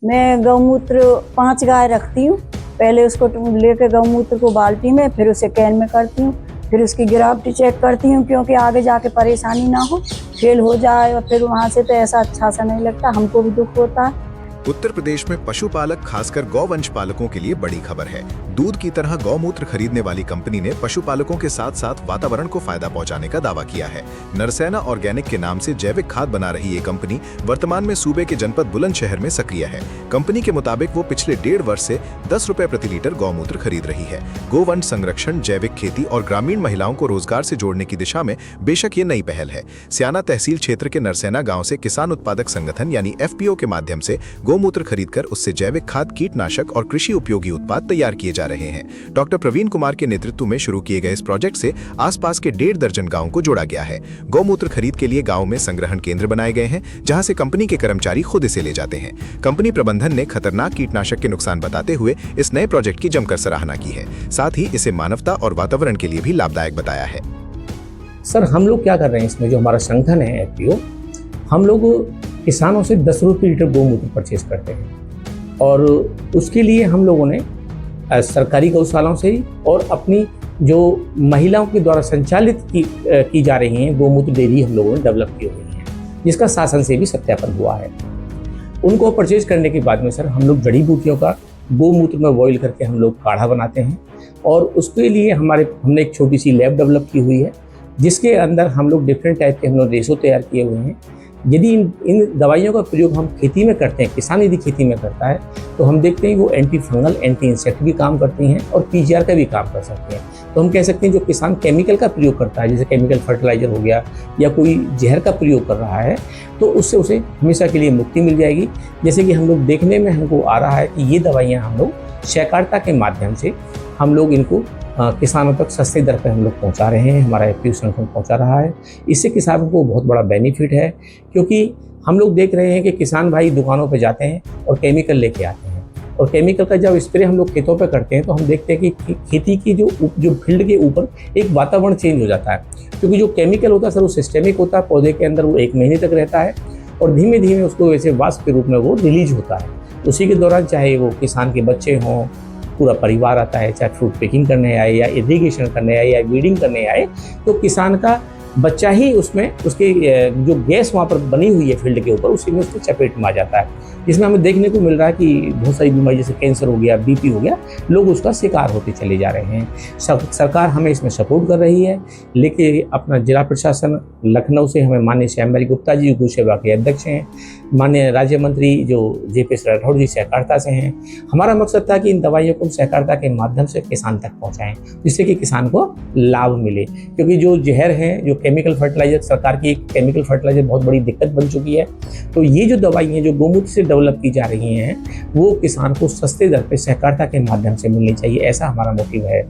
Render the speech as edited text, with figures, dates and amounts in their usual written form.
मैं गौमूत्र 5 गाय रखती हूँ। पहले उसको लेकर गौमूत्र को बाल्टी में, फिर उसे कैन में करती हूँ, फिर उसकी गिरावटी चेक करती हूँ, क्योंकि आगे जाके परेशानी ना हो, फेल हो जाए और फिर वहाँ से तो ऐसा अच्छा सा नहीं लगता, हमको भी दुख होता है। उत्तर प्रदेश में पशुपालक खासकर गौवंश पालकों के लिए बड़ी खबर है। दूध की तरह गौमूत्र खरीदने वाली कंपनी ने पशुपालकों के साथ साथ वातावरण को फायदा पहुंचाने का दावा किया है। नरसेना ऑर्गेनिक के नाम से जैविक खाद बना रही ये कंपनी वर्तमान में सूबे के जनपद बुलंदशहर में सक्रिय है। कंपनी के मुताबिक वो पिछले 1.5 वर्ष से 10 रुपए प्रति लीटर गौमूत्र खरीद रही है। गोवंश संरक्षण, जैविक खेती और ग्रामीण महिलाओं को रोजगार से जोड़ने की दिशा में बेशक ये नई पहल है। स्याना तहसील क्षेत्र के नरसेना गाँव से किसान उत्पादक संगठन यानी FPO के माध्यम से गौमूत्र खरीदकर उससे जैविक खाद, कीटनाशक और कृषि उपयोगी उत्पाद तैयार किए जा रहे हैं। डॉक्टर प्रवीण कुमार के नेतृत्व में शुरू किए गए इस प्रोजेक्ट से आसपास के 1.5 दर्जन गांवों को जोड़ा गया है। गौमूत्र खरीद के लिए गांव में संग्रहण केंद्र बनाए गए हैं, जहां से कंपनी के कर्मचारी खुद इसे ले जाते हैं। कंपनी प्रबंधन ने खतरनाक कीटनाशक के नुकसान बताते हुए इस नए प्रोजेक्ट की जमकर सराहना की है। साथ ही इसे मानवता और वातावरण के लिए भी लाभदायक बताया है। सर, हम लोग क्या कर रहे हैं इसमें, जो हमारा संगठन है FPO, हम लोग किसानों से 10 रुपये लीटर गौमूत्र परचेज करते हैं और उसके लिए हम लोगों ने सरकारी गौशालाओं से ही और अपनी जो महिलाओं के द्वारा संचालित की जा रही हैं गौमूत्र डेयरी हम लोगों ने डेवलप की हुई हैं, जिसका शासन से भी सत्यापन हुआ है। उनको परचेज करने के बाद में सर हम लोग जड़ी बूटियों का गौमूत्र में बॉईल करके हम लोग काढ़ा बनाते हैं और उसके लिए हमने एक छोटी सी लैब डेवलप की हुई है, जिसके अंदर हम लोग डिफरेंट टाइप के हम लोग रेशो तैयार किए हुए हैं। यदि इन दवाइयों का प्रयोग हम खेती में करते हैं, किसान यदि खेती में करता है, तो हम देखते हैं वो एंटी फंगल, एंटी इंसेक्ट भी काम करती हैं और PGR का भी काम कर सकते हैं। तो हम कह सकते हैं जो किसान केमिकल का प्रयोग करता है, जैसे केमिकल फर्टिलाइजर हो गया या कोई जहर का प्रयोग कर रहा है, तो उससे उसे हमेशा के लिए मुक्ति मिल जाएगी। जैसे कि हम लोग देखने में हमको आ रहा है कि ये दवाइयाँ हम लोग सहकारिता के माध्यम से हम लोग इनको किसानों तक सस्ते दर पर हम लोग पहुंचा रहे हैं, हमारा FPO संगठन पहुंचा रहा है। इससे किसानों को बहुत बड़ा बेनिफिट है, क्योंकि हम लोग देख रहे हैं कि किसान भाई दुकानों पे जाते हैं और केमिकल लेके आते हैं, और केमिकल का जब स्प्रे हम लोग खेतों पे करते हैं तो हम देखते हैं कि खेती की जो फील्ड के ऊपर एक वातावरण चेंज हो जाता है, क्योंकि जो केमिकल होता है सर वो सिस्टेमिक होता है, पौधे के अंदर वो 1 महीने तक रहता है और धीमे धीमे उसको वैसे वाष्प के रूप में वो रिलीज होता है। उसी के दौरान चाहे वो किसान के बच्चे हों, पूरा परिवार आता है, चाहे फ्रूट पिकिंग करने आए या इरिगेशन करने आए या वीडिंग करने आए, तो किसान का बच्चा ही उसमें उसके जो गैस वहाँ पर बनी हुई है फील्ड के ऊपर, उसी में उसके चपेट में आ जाता है। इसमें हमें देखने को मिल रहा है कि बहुत सारी बीमारी जैसे कैंसर हो गया, BP हो गया, लोग उसका शिकार होते चले जा रहे हैं। सरकार हमें इसमें सपोर्ट कर रही है, लेकिन अपना जिला प्रशासन लखनऊ से हमें माननीय श्यामबाई गुप्ता जी गौ सेवा के अध्यक्ष हैं, माननीय राज्य मंत्री जो JPS राठौड़ जी सहकारिता से हैं। हमारा मकसद था कि इन दवाइयों को सहकारिता के माध्यम से किसान तक पहुँचाएँ, जिससे कि किसान को लाभ मिले, क्योंकि जो जहर है, जो केमिकल फर्टिलाइजर, सरकार की केमिकल फर्टिलाइजर बहुत बड़ी दिक्कत बन चुकी है। तो ये जो दवाइयाँ जो गौमूत्र से डेवलप की जा रही हैं, वो किसान को सस्ते दर पे सहकारिता के माध्यम से मिलनी चाहिए, ऐसा हमारा मोटिव है।